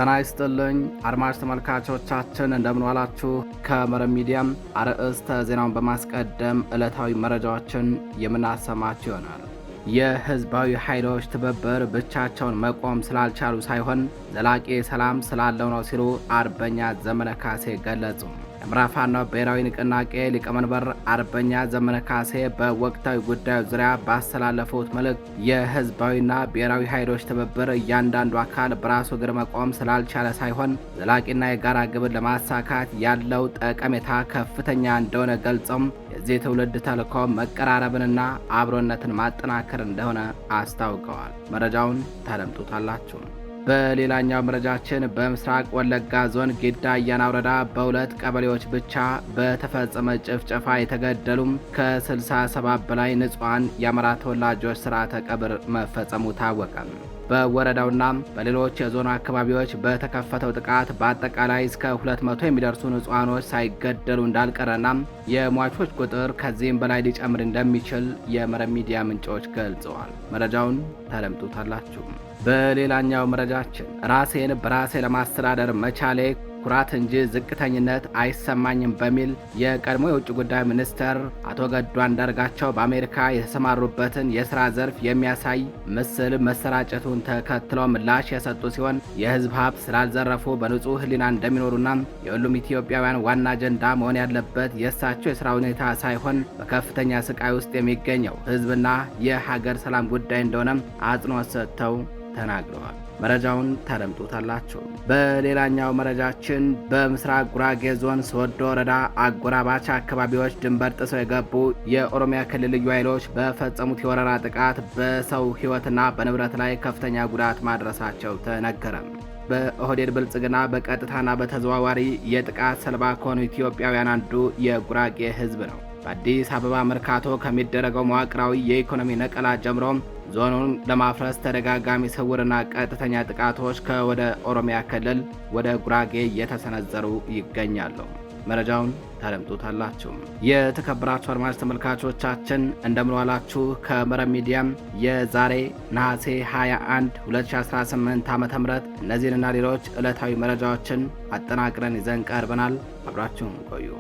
ጤና ይስጥልኝ አድማጭ ተመልካቾቻችን እንደምን ዋላችሁ። ከመረብ ሚዲያም አርዕስተ ዜናውን በማስቀደም ዕለታዊ መረጃዎችን የምናሰማችሁ ይሆናል። የህዝባዊ ኃይሎች ትብብር ብቻቸውን መቆም ስላልቻሉ ሳይሆን ዘላቂ ሰላም ስላለው ነው ሲሉ አርበኛ ዘመነ ካሴ ገለጹ። የአማራ ፋኖ ብሔራዊ ንቅናቄ ሊቀመንበር አርበኛ ዘመነ ካሴ በወቅታዊ ጉዳዮች ዙሪያ ባስተላለፉት መልእክት የህዝባዊና ብሔራዊ ኃይሎች ትብብር እያንዳንዱ አካል በራሱ እግር መቆም ስላልቻለ ሳይሆን ዘላቂና የጋራ ግብን ለማሳካት ያለው ጠቀሜታ ከፍተኛ እንደሆነ ገልጸው የዚህ ትውልድ ተልዕኮ መቀራረብንና አብሮነትን ማጠናከር እንደሆነ አስታውቀዋል። መረጃውን ታደምጡታላችሁ። በሌላኛው መረጃችን በምስራቅ ወለጋ ዞን ጊዳ አያና ወረዳ በሁለት ቀበሌዎች ብቻ በተፈጸመ ጭፍጨፋ የተገደሉም ከ67 በላይ ንጹሃን የአማራ ተወላጆች ስርዓተ ቀብር መፈጸሙ ታወቀ። በወረዳውና በሌሎች የዞኑ አካባቢዎች በተከፈተው ጥቃት በአጠቃላይ እስከ 200 የሚደርሱ ንጹሃኖች ሳይገደሉ እንዳልቀረና የሟቾች ቁጥር ከዚህም በላይ ሊጨምር እንደሚችል የመረብ ሚዲያ ምንጮች ገልጸዋል። መረጃውን ታደምጡታላችሁ። በሌላኛው መረጃችን ራሴን በራሴ ለማስተዳደር መቻሌ ኩራት እንጂ ዝቅተኝነት አይሰማኝም በሚል የቀድሞ የውጭ ጉዳይ ሚኒስትር አቶ ገዱ አንዳርጋቸው በአሜሪካ የተሰማሩበትን የሥራ ዘርፍ የሚያሳይ ምስል መሰራጨቱን ተከትሎ ምላሽ የሰጡ ሲሆን የሕዝብ ሀብት ስላልዘረፉ በንጹህ ሕሊና እንደሚኖሩና የሁሉም ኢትዮጵያውያን ዋና አጀንዳ መሆን ያለበት የእሳቸው የሥራ ሁኔታ ሳይሆን በከፍተኛ ስቃይ ውስጥ የሚገኘው ሕዝብና የሀገር ሰላም ጉዳይ እንደሆነም አጽንኦት ሰጥተው ተናግረዋል። መረጃውን ታደምጡታላችሁ። በሌላኛው መረጃችን በምስራቅ ጉራጌ ዞን ሶዶ ወረዳ አጎራባች አካባቢዎች ድንበር ጥሰው የገቡ የኦሮሚያ ክልል ልዩ ኃይሎች በፈጸሙት የወረራ ጥቃት በሰው ሕይወትና በንብረት ላይ ከፍተኛ ጉዳት ማድረሳቸው ተነገረ። በኦህዴድ ብልጽግና በቀጥታና በተዘዋዋሪ የጥቃት ሰለባ ከሆኑ ኢትዮጵያውያን አንዱ የጉራጌ ሕዝብ ነው። በአዲስ አበባ መርካቶ ከሚደረገው መዋቅራዊ የኢኮኖሚ ነቀላ ጀምሮ ዞኑን ለማፍረስ ተደጋጋሚ ስውርና ቀጥተኛ ጥቃቶች ከወደ ኦሮሚያ ክልል ወደ ጉራጌ እየተሰነዘሩ ይገኛሉ። መረጃውን ታደምጡታላችሁ። የተከበራችሁ አድማጭ ተመልካቾቻችን እንደምን ዋላችሁ። ከመረብ ሚዲያም የዛሬ ነሐሴ 21 2018 ዓ.ም እነዚህንና ሌሎች ዕለታዊ መረጃዎችን አጠናቅረን ይዘን ቀርበናል። አብራችሁን ቆዩ።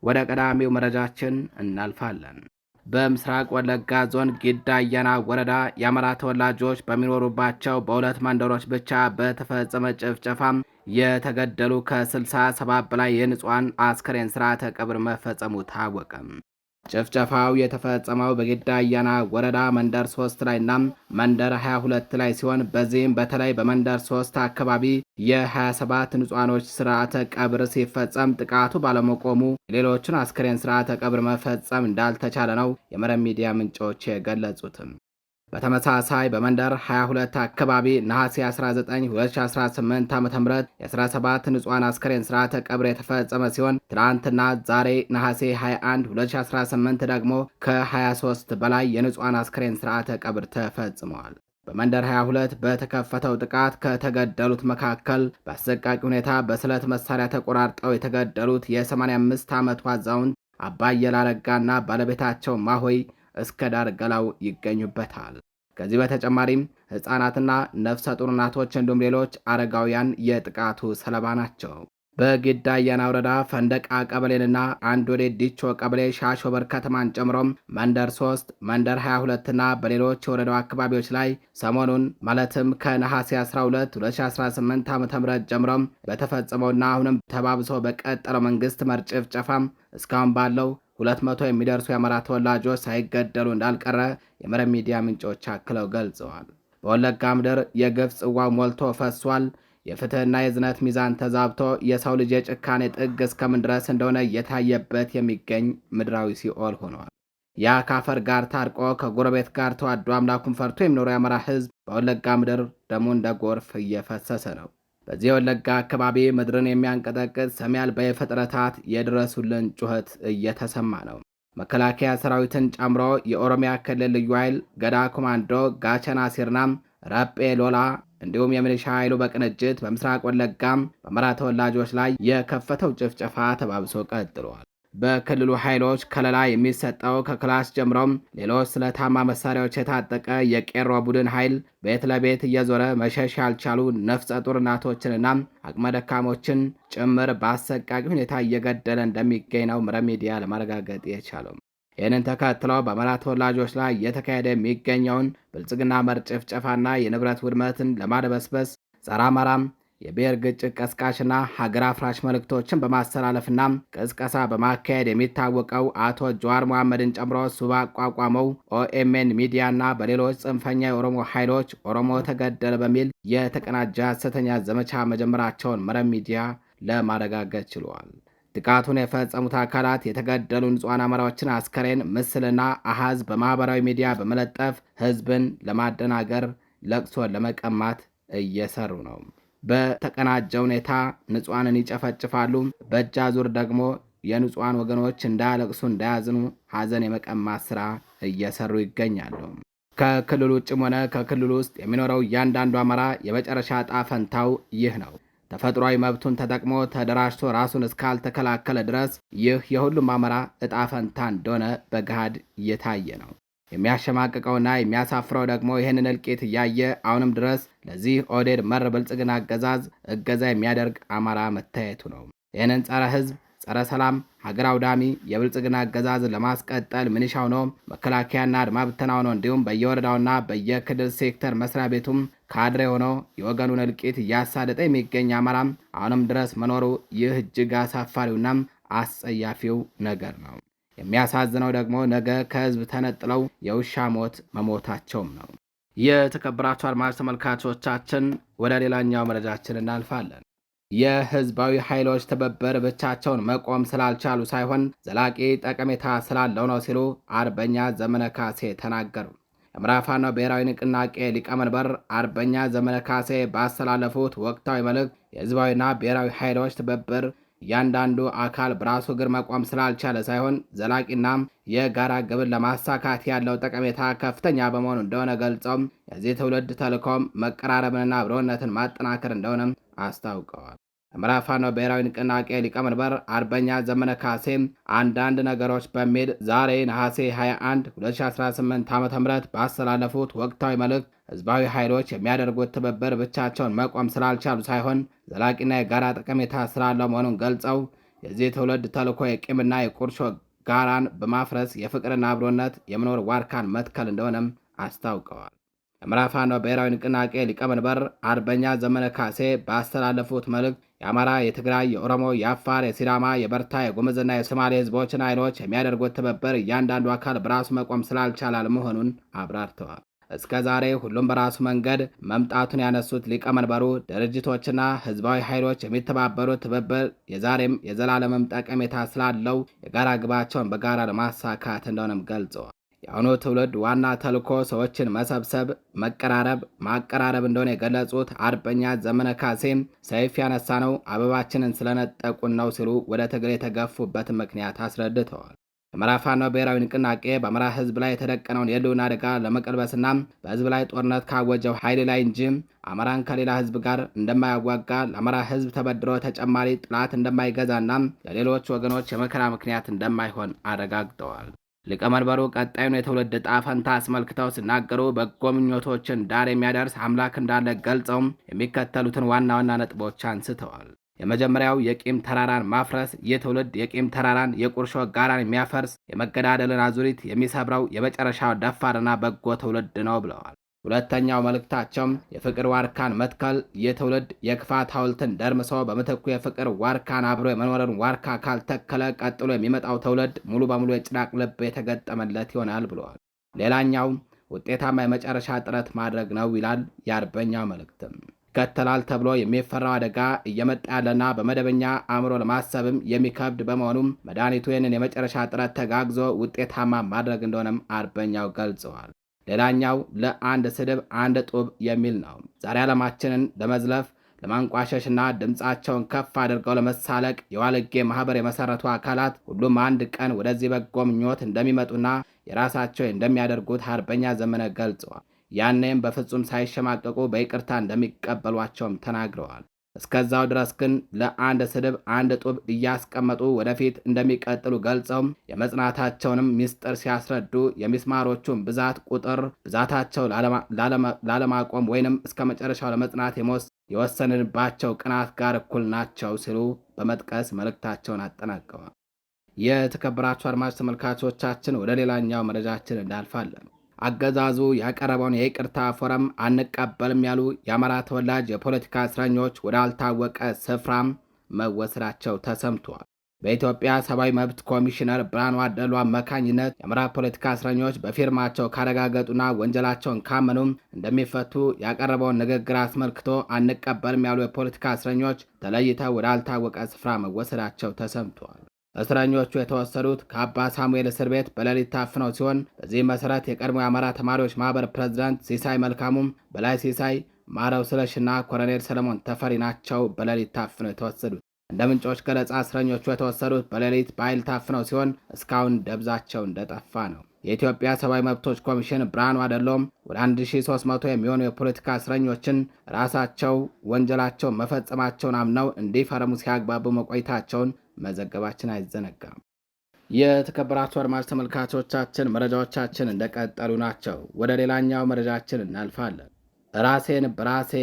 ወደ ቀዳሚው መረጃችን እናልፋለን። በምስራቅ ወለጋ ዞን ጊዳ አያና ወረዳ የአማራ ተወላጆች በሚኖሩባቸው በሁለት መንደሮች ብቻ በተፈጸመ ጭፍጨፋም የተገደሉ ከ67 በላይ የንጹሃን አስከሬን ስርዓተ ቀብር መፈጸሙ ታወቀ። ጭፍጨፋው የተፈጸመው በጊዳ አያና ወረዳ መንደር 3 ላይና መንደር 22 ላይ ሲሆን በዚህም በተለይ በመንደር 3 አካባቢ የ27 ንጹሃኖች ስርዓተ ቀብር ሲፈጸም ጥቃቱ ባለመቆሙ ሌሎችን አስከሬን ስርዓተ ቀብር መፈጸም እንዳልተቻለ ነው የመረብ ሚዲያ ምንጮች የገለጹትም። በተመሳሳይ በመንደር 22 አካባቢ ነሐሴ 19 2018 ዓ.ም የ17 ንጹሃን አስከሬን ስርዓተ ቀብር የተፈጸመ ሲሆን ትናንትና ዛሬ ነሐሴ 21 2018 ደግሞ ከ23 በላይ የንጹሃን አስከሬን ስርዓተ ቀብር ተፈጽመዋል። በመንደር 22 በተከፈተው ጥቃት ከተገደሉት መካከል በአሰቃቂ ሁኔታ በስለት መሳሪያ ተቆራርጠው የተገደሉት የ85 ዓመቱ አዛውንት አባየላ ረጋና ባለቤታቸው ማሆይ እስከ ዳር ገላው ይገኙበታል። ከዚህ በተጨማሪም ሕፃናትና ነፍሰ ጡር እናቶች እንዲሁም ሌሎች አረጋውያን የጥቃቱ ሰለባ ናቸው። በጊዳ አያና ወረዳ ፈንደቃ ቀበሌንና አንድ ወደ ዲቾ ቀበሌ ሻሾበር ከተማን ጨምሮም መንደር 3 መንደር 22ና በሌሎች የወረዳው አካባቢዎች ላይ ሰሞኑን ማለትም ከነሐሴ 12 2018 ዓ.ም ጀምሮም በተፈጸመውና አሁንም ተባብሶ በቀጠለው መንግስት መር ጭፍጨፋም እስካሁን ባለው 200 የሚደርሱ የአማራ ተወላጆች ሳይገደሉ እንዳልቀረ የመረብ ሚዲያ ምንጮች አክለው ገልጸዋል። በወለጋ ምድር የግፍ ጽዋው ሞልቶ ፈሷል። የፍትህና የዝነት ሚዛን ተዛብቶ የሰው ልጅ የጭካኔ ጥግ እስከምን ድረስ እንደሆነ እየታየበት የሚገኝ ምድራዊ ሲኦል ሆኗል። ያ ካፈር ጋር ታርቆ ከጎረቤት ጋር ተዋዶ አምላኩን ፈርቶ የሚኖረው የአማራ ህዝብ በወለጋ ምድር ደሙ እንደ ጎርፍ እየፈሰሰ ነው። በዚህ የወለጋ አካባቢ ምድርን የሚያንቀጠቅጥ ሰሚ አልባ የፍጥረታት የድረሱልን ጩኸት እየተሰማ ነው። መከላከያ ሰራዊትን ጨምሮ የኦሮሚያ ክልል ልዩ ኃይል፣ ገዳ ኮማንዶ፣ ጋቸና ሲርናም፣ ረጴ ሎላ እንዲሁም የሚሊሻ ኃይሉ በቅንጅት በምስራቅ ወለጋም በአማራ ተወላጆች ላይ የከፈተው ጭፍጨፋ ተባብሶ ቀጥሏል። በክልሉ ኃይሎች ከለላ የሚሰጠው ከክላስ ጀምሮም ሌሎች ስለታማ መሳሪያዎች የታጠቀ የቄሮ ቡድን ኃይል ቤት ለቤት እየዞረ መሸሽ ያልቻሉ ነፍሰ ጡር እናቶችንና አቅመ ደካሞችን ጭምር በአሰቃቂ ሁኔታ እየገደለ እንደሚገኝ ነው መረብ ሚዲያ ለማረጋገጥ የቻለው። ይህንን ተከትለው በአማራ ተወላጆች ላይ እየተካሄደ የሚገኘውን ብልጽግና መር ጭፍጨፋና የንብረት ውድመትን ለማደበስበስ ጸረ አማራም የብሔር ግጭት ቀስቃሽና ሀገር አፍራሽ መልእክቶችን በማስተላለፍና ቅስቀሳ በማካሄድ የሚታወቀው አቶ ጀዋር መሐመድን ጨምሮ እሱ ባቋቋመው ኦኤምኤን ሚዲያና በሌሎች ጽንፈኛ የኦሮሞ ኃይሎች ኦሮሞ ተገደለ በሚል የተቀናጀ ሐሰተኛ ዘመቻ መጀመራቸውን መረብ ሚዲያ ለማረጋገጥ ችሏል። ጥቃቱን የፈጸሙት አካላት የተገደሉ ንጹሐን አማራዎችን አስከሬን ምስልና አሃዝ በማህበራዊ ሚዲያ በመለጠፍ ህዝብን ለማደናገር ለቅሶን ለመቀማት እየሰሩ ነው። በተቀናጀ ሁኔታ ንጹሐንን ይጨፈጭፋሉ። በእጅ አዙር ደግሞ የንጹሐን ወገኖች እንዳያለቅሱ እንዳያዝኑ ሀዘን የመቀማት ስራ እየሰሩ ይገኛሉ። ከክልሉ ውጭም ሆነ ከክልሉ ውስጥ የሚኖረው እያንዳንዱ አማራ የመጨረሻ ዕጣ ፈንታው ይህ ነው። ተፈጥሯዊ መብቱን ተጠቅሞ ተደራጅቶ ራሱን እስካልተከላከለ ድረስ ይህ የሁሉም አማራ ዕጣ ፈንታ እንደሆነ በገሃድ እየታየ ነው። የሚያሸማቅቀውና የሚያሳፍረው ደግሞ ይህንን እልቂት እያየ አሁንም ድረስ ለዚህ ኦህዴድ መር ብልጽግና አገዛዝ እገዛ የሚያደርግ አማራ መታየቱ ነው። ይህንን ጸረ ህዝብ፣ ጸረ ሰላም፣ ሀገር አውዳሚ የብልጽግና አገዛዝ ለማስቀጠል ምንሻው ነው መከላከያና አድማ ብተና ሆኖ እንዲሁም በየወረዳውና በየክልል ሴክተር መስሪያ ቤቱም ካድሬ ሆኖ የወገኑን እልቂት እያሳደጠ የሚገኝ አማራም አሁንም ድረስ መኖሩ ይህ እጅግ አሳፋሪውና አስጸያፊው ነገር ነው። የሚያሳዝነው ደግሞ ነገ ከህዝብ ተነጥለው የውሻ ሞት መሞታቸውም ነው። የተከበራችሁ አድማጭ ተመልካቾቻችን ወደ ሌላኛው መረጃችን እናልፋለን። የህዝባዊ ኃይሎች ትብብር ብቻቸውን መቆም ስላልቻሉ ሳይሆን ዘላቂ ጠቀሜታ ስላለው ነው ሲሉ አርበኛ ዘመነ ካሴ ተናገሩ። የአማራ ፋኖ ብሔራዊ ንቅናቄ ሊቀመንበር አርበኛ ዘመነ ካሴ ባስተላለፉት ወቅታዊ መልእክት የህዝባዊና ብሔራዊ ኃይሎች ትብብር እያንዳንዱ አካል በራሱ እግር መቆም ስላልቻለ ሳይሆን ዘላቂና የጋራ ግብን ለማሳካት ያለው ጠቀሜታ ከፍተኛ በመሆኑ እንደሆነ ገልጸው የዚህ ትውልድ ተልዕኮም መቀራረብንና አብሮነትን ማጠናከር እንደሆነም አስታውቀዋል። የአማራ ፋኖ ብሔራዊ ንቅናቄ ሊቀመንበር አርበኛ ዘመነ ካሴ አንዳንድ ነገሮች በሚል ዛሬ ነሐሴ 21 2018 ዓ.ም ባስተላለፉት ወቅታዊ መልእክት ህዝባዊ ኃይሎች የሚያደርጉት ትብብር ብቻቸውን መቆም ስላልቻሉ ሳይሆን ዘላቂና የጋራ ጠቀሜታ ስላለው መሆኑን ገልጸው የዚህ ትውልድ ተልዕኮ የቂምና የቁርሾ ጋራን በማፍረስ የፍቅርና አብሮነት የመኖር ዋርካን መትከል እንደሆነም አስታውቀዋል። የአማራ ፋኖ ብሔራዊ ንቅናቄ ሊቀመንበር አርበኛ ዘመነ ካሴ ባስተላለፉት መልእክት የአማራ፣ የትግራይ፣ የኦሮሞ፣ የአፋር፣ የሲዳማ፣ የበርታ፣ የጉምዝና የሶማሌ ህዝቦችን ኃይሎች የሚያደርጉት ትብብር እያንዳንዱ አካል በራሱ መቆም ስላልቻላል መሆኑን አብራርተዋል። እስከ ዛሬ ሁሉም በራሱ መንገድ መምጣቱን ያነሱት ሊቀመንበሩ ድርጅቶችና ህዝባዊ ኃይሎች የሚተባበሩት ትብብር የዛሬም የዘላለምም ጠቀሜታ ስላለው የጋራ ግባቸውን በጋራ ለማሳካት እንደሆነም ገልጸዋል። የአሁኑ ትውልድ ዋና ተልዕኮ ሰዎችን መሰብሰብ፣ መቀራረብ፣ ማቀራረብ እንደሆነ የገለጹት አርበኛ ዘመነ ካሴም ሰይፍ ያነሳ ነው አበባችንን ስለነጠቁን ነው ሲሉ ወደ ትግል የተገፉበትን ምክንያት አስረድተዋል። የአማራ ፋኖ ብሔራዊ ንቅናቄ በአማራ ህዝብ ላይ የተደቀነውን የህልውና አደጋ ለመቀልበስና በህዝብ ላይ ጦርነት ካወጀው ኃይል ላይ እንጂ አማራን ከሌላ ህዝብ ጋር እንደማያዋጋ፣ ለአማራ ህዝብ ተበድሮ ተጨማሪ ጥላት እንደማይገዛና ለሌሎች ወገኖች የመከራ ምክንያት እንደማይሆን አረጋግጠዋል። ሊቀመንበሩ ቀጣዩን የትውልድ ዕጣ ፈንታ አስመልክተው ሲናገሩ በጎ ምኞቶችን ዳር የሚያደርስ አምላክ እንዳለ ገልጸው የሚከተሉትን ዋና ዋና ነጥቦች አንስተዋል። የመጀመሪያው የቂም ተራራን ማፍረስ። ይህ ትውልድ የቂም ተራራን፣ የቁርሾ ጋራን የሚያፈርስ የመገዳደልን አዙሪት የሚሰብረው የመጨረሻው ደፋርና በጎ ትውልድ ነው ብለዋል። ሁለተኛው መልእክታቸው የፍቅር ዋርካን መትከል። ይህ ትውልድ የክፋት ሐውልትን ደርምሶ በምትኩ የፍቅር ዋርካን አብሮ የመኖርን ዋርካ ካልተከለ ቀጥሎ የሚመጣው ትውልድ ሙሉ በሙሉ የጭራቅ ልብ የተገጠመለት ይሆናል ብለዋል። ሌላኛው ውጤታማ የመጨረሻ ጥረት ማድረግ ነው ይላል የአርበኛው መልእክትም። ይከተላል ተብሎ የሚፈራው አደጋ እየመጣ ያለና በመደበኛ አእምሮ ለማሰብም የሚከብድ በመሆኑም መድኃኒቱ ይህንን የመጨረሻ ጥረት ተጋግዞ ውጤታማ ማድረግ እንደሆነም አርበኛው ገልጸዋል። ሌላኛው ለአንድ ስድብ አንድ ጡብ የሚል ነው። ዛሬ ዓለማችንን ለመዝለፍ ለማንቋሸሽና ድምፃቸውን ከፍ አድርገው ለመሳለቅ የዋልጌ ማህበር የመሰረቱ አካላት ሁሉም አንድ ቀን ወደዚህ በጎ ምኞት እንደሚመጡና የራሳቸው እንደሚያደርጉት አርበኛ ዘመነ ገልጸዋል። ያኔም በፍጹም ሳይሸማቀቁ በይቅርታ እንደሚቀበሏቸውም ተናግረዋል። እስከዛው ድረስ ግን ለአንድ ስድብ አንድ ጡብ እያስቀመጡ ወደፊት እንደሚቀጥሉ ገልጸው የመጽናታቸውንም ሚስጥር ሲያስረዱ የሚስማሮቹን ብዛታቸው ላለማቆም ወይንም እስከ መጨረሻው ለመጽናት የወሰንባቸው ቅናት ጋር እኩል ናቸው ሲሉ በመጥቀስ መልእክታቸውን አጠናቀዋል። የተከበራችሁ አድማጭ ተመልካቾቻችን ወደ ሌላኛው መረጃችን እናልፋለን። አገዛዙ ያቀረበውን የይቅርታ ፎረም አንቀበልም ያሉ የአማራ ተወላጅ የፖለቲካ እስረኞች ወዳልታወቀ ስፍራም መወሰዳቸው ተሰምቷል። በኢትዮጵያ ሰብአዊ መብት ኮሚሽነር ብርሃኑ አደሉ አማካኝነት የአማራ ፖለቲካ እስረኞች በፊርማቸው ካረጋገጡና ወንጀላቸውን ካመኑም እንደሚፈቱ ያቀረበውን ንግግር አስመልክቶ አንቀበልም ያሉ የፖለቲካ እስረኞች ተለይተው ወዳልታወቀ ስፍራ መወሰዳቸው ተሰምቷል። እስረኞቹ የተወሰዱት ከአባ ሳሙኤል እስር ቤት በሌሊት ታፍነው ሲሆን በዚህም መሰረት የቀድሞ የአማራ ተማሪዎች ማህበር ፕሬዝዳንት ሲሳይ መልካሙም፣ በላይ ሲሳይ፣ ማረው ስለሽና ኮሎኔል ሰለሞን ተፈሪ ናቸው በሌሊት ታፍነው የተወሰዱት። እንደ ምንጮች ገለጻ እስረኞቹ የተወሰዱት በሌሊት በኃይል ታፍነው ሲሆን እስካሁን ደብዛቸው እንደጠፋ ነው። የኢትዮጵያ ሰብአዊ መብቶች ኮሚሽን ብርሃኑ አደሎም ወደ 1300 የሚሆኑ የፖለቲካ እስረኞችን ራሳቸው ወንጀላቸው መፈጸማቸውን አምነው እንዲፈርሙ ሲያግባቡ መቆየታቸውን መዘገባችን አይዘነጋም። የተከበራችሁ አድማጭ ተመልካቾቻችን መረጃዎቻችን እንደቀጠሉ ናቸው። ወደ ሌላኛው መረጃችን እናልፋለን። ራሴን በራሴ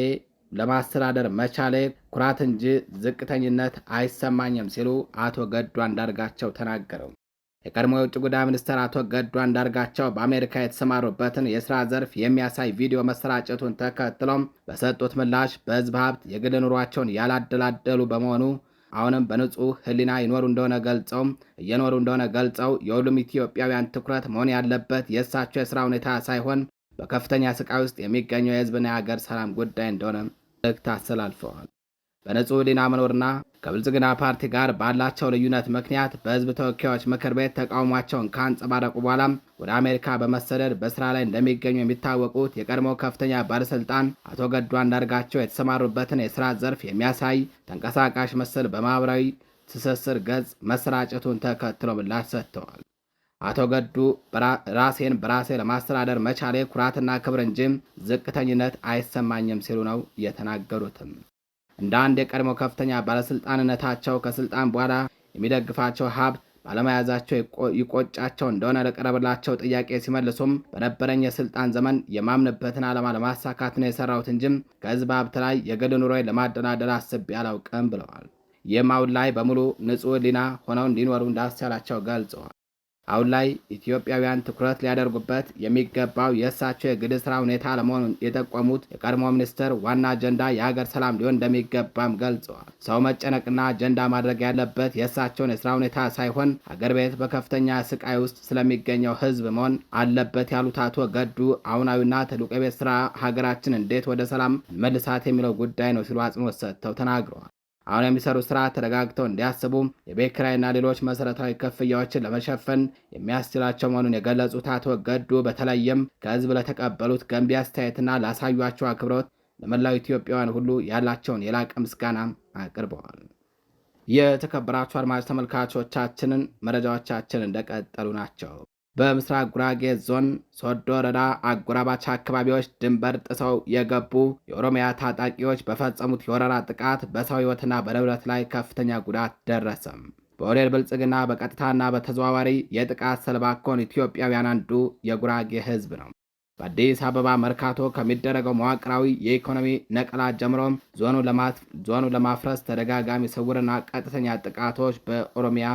ለማስተዳደር መቻሌ ኩራት እንጂ ዝቅተኝነት አይሰማኝም ሲሉ አቶ ገዱ አንዳርጋቸው ተናገረው። የቀድሞ የውጭ ጉዳይ ሚኒስትር አቶ ገዱ አንዳርጋቸው በአሜሪካ የተሰማሩበትን የሥራ ዘርፍ የሚያሳይ ቪዲዮ መሰራጨቱን ተከትሎም በሰጡት ምላሽ በሕዝብ ሀብት የግል ኑሯቸውን ያላደላደሉ በመሆኑ አሁንም በንጹህ ሕሊና እየኖሩ እንደሆነ ገልጸው የሁሉም ኢትዮጵያውያን ትኩረት መሆን ያለበት የእሳቸው የሥራ ሁኔታ ሳይሆን በከፍተኛ ስቃይ ውስጥ የሚገኘው የሕዝብና የሀገር ሰላም ጉዳይ እንደሆነ መልእክት አስተላልፈዋል። በንጹህ ሕሊና መኖርና ከብልጽግና ፓርቲ ጋር ባላቸው ልዩነት ምክንያት በሕዝብ ተወካዮች ምክር ቤት ተቃውሟቸውን ካንጸባረቁ በኋላም ወደ አሜሪካ በመሰደድ በስራ ላይ እንደሚገኙ የሚታወቁት የቀድሞ ከፍተኛ ባለስልጣን አቶ ገዱ አንዳርጋቸው የተሰማሩበትን የስራ ዘርፍ የሚያሳይ ተንቀሳቃሽ ምስል በማህበራዊ ትስስር ገጽ መሰራጨቱን ተከትሎ ምላሽ ሰጥተዋል። አቶ ገዱ ራሴን በራሴ ለማስተዳደር መቻሌ ኩራትና ክብር እንጂ ዝቅተኝነት አይሰማኝም ሲሉ ነው የተናገሩትም። እንደ አንድ የቀድሞ ከፍተኛ ባለስልጣንነታቸው ከስልጣን በኋላ የሚደግፋቸው ሀብት ባለመያዛቸው ይቆጫቸው እንደሆነ ለቀረበላቸው ጥያቄ ሲመልሱም በነበረኝ የስልጣን ዘመን የማምንበትን ዓላማ ለማሳካት ነው የሰራሁት እንጂም ከህዝብ ሀብት ላይ የግል ኑሮዬን ለማደላደል አስቤ አላውቅም ብለዋል። ይህም አሁን ላይ በሙሉ ንጹህ ሕሊና ሆነው እንዲኖሩ እንዳስቻላቸው ገልጸዋል። አሁን ላይ ኢትዮጵያውያን ትኩረት ሊያደርጉበት የሚገባው የእሳቸው የግል ስራ ሁኔታ ለመሆኑን የጠቆሙት የቀድሞ ሚኒስትር ዋና አጀንዳ የሀገር ሰላም ሊሆን እንደሚገባም ገልጸዋል። ሰው መጨነቅና አጀንዳ ማድረግ ያለበት የእሳቸውን የስራ ሁኔታ ሳይሆን ሀገር ቤት በከፍተኛ ስቃይ ውስጥ ስለሚገኘው ህዝብ መሆን አለበት ያሉት አቶ ገዱ አሁናዊና ትልቁ የቤት ስራ ሀገራችን እንዴት ወደ ሰላም መልሳት የሚለው ጉዳይ ነው ሲሉ አጽንኦት ሰጥተው ተናግረዋል። አሁን የሚሰሩ ስራ ተረጋግተው እንዲያስቡ የቤት ኪራይና ሌሎች መሰረታዊ ክፍያዎችን ለመሸፈን የሚያስችላቸው መሆኑን የገለጹት አቶ ገዱ በተለይም ከህዝብ ለተቀበሉት ገንቢ አስተያየትና ላሳዩቸው አክብሮት ለመላው ኢትዮጵያውያን ሁሉ ያላቸውን የላቀ ምስጋና አቅርበዋል። የተከበራችሁ አድማጭ ተመልካቾቻችንን መረጃዎቻችን እንደቀጠሉ ናቸው። በምስራቅ ጉራጌ ዞን ሶዶ ወረዳ አጎራባች አካባቢዎች ድንበር ጥሰው የገቡ የኦሮሚያ ታጣቂዎች በፈጸሙት የወረራ ጥቃት በሰው ህይወትና በንብረት ላይ ከፍተኛ ጉዳት ደረሰም። በኦህዴድ ብልጽግና በቀጥታና በተዘዋዋሪ የጥቃት ሰለባ ከሆኑ ኢትዮጵያውያን አንዱ የጉራጌ ህዝብ ነው። በአዲስ አበባ መርካቶ ከሚደረገው መዋቅራዊ የኢኮኖሚ ነቀላ ጀምሮም ዞኑ ለማፍረስ ተደጋጋሚ ስውርና ቀጥተኛ ጥቃቶች በኦሮሚያ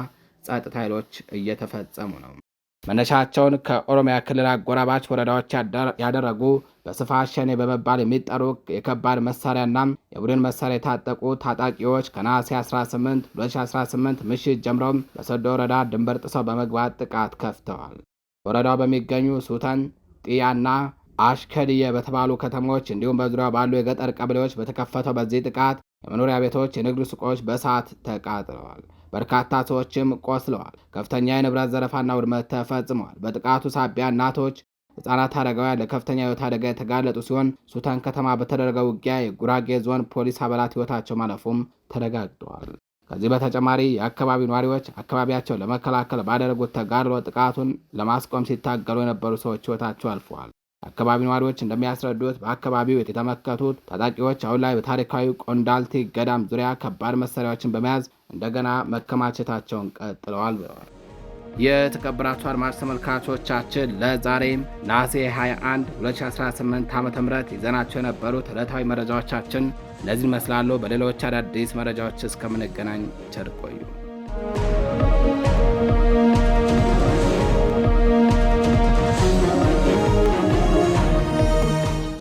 ጸጥታ ኃይሎች እየተፈጸሙ ነው። መነሻቸውን ከኦሮሚያ ክልል አጎራባች ወረዳዎች ያደረጉ በስፋት ሸኔ በመባል የሚጠሩ የከባድ መሳሪያና የቡድን መሳሪያ የታጠቁ ታጣቂዎች ከነሐሴ 18 2018 ምሽት ጀምሮም በሶዶ ወረዳ ድንበር ጥሰው በመግባት ጥቃት ከፍተዋል። ወረዳው በሚገኙ ሱተን፣ ጢያና አሽከድየ በተባሉ ከተሞች እንዲሁም በዙሪያው ባሉ የገጠር ቀበሌዎች በተከፈተው በዚህ ጥቃት የመኖሪያ ቤቶች፣ የንግድ ሱቆች በእሳት ተቃጥለዋል። በርካታ ሰዎችም ቆስለዋል። ከፍተኛ የንብረት ዘረፋና ውድመት ተፈጽመዋል። በጥቃቱ ሳቢያ እናቶች፣ ሕፃናት፣ አረጋውያን ለከፍተኛ ሕይወት አደጋ የተጋለጡ ሲሆን ሱታን ከተማ በተደረገው ውጊያ የጉራጌ ዞን ፖሊስ አባላት ሕይወታቸው ማለፉም ተረጋግጠዋል። ከዚህ በተጨማሪ የአካባቢው ነዋሪዎች አካባቢያቸው ለመከላከል ባደረጉት ተጋድሎ ጥቃቱን ለማስቆም ሲታገሉ የነበሩ ሰዎች ሕይወታቸው አልፈዋል። የአካባቢው ነዋሪዎች እንደሚያስረዱት በአካባቢው የተመከቱት ታጣቂዎች አሁን ላይ በታሪካዊ ቆንዳልቲ ገዳም ዙሪያ ከባድ መሳሪያዎችን በመያዝ እንደገና መከማቸታቸውን ቀጥለዋል ብለዋል። የተከበራችሁ አድማጭ ተመልካቾቻችን ለዛሬም ነሐሴ 21 2018 ዓ.ም ይዘናቸው የነበሩት ዕለታዊ መረጃዎቻችን እነዚህን ይመስላሉ። በሌሎች አዳዲስ መረጃዎች እስከምንገናኝ ቸር ቆዩ።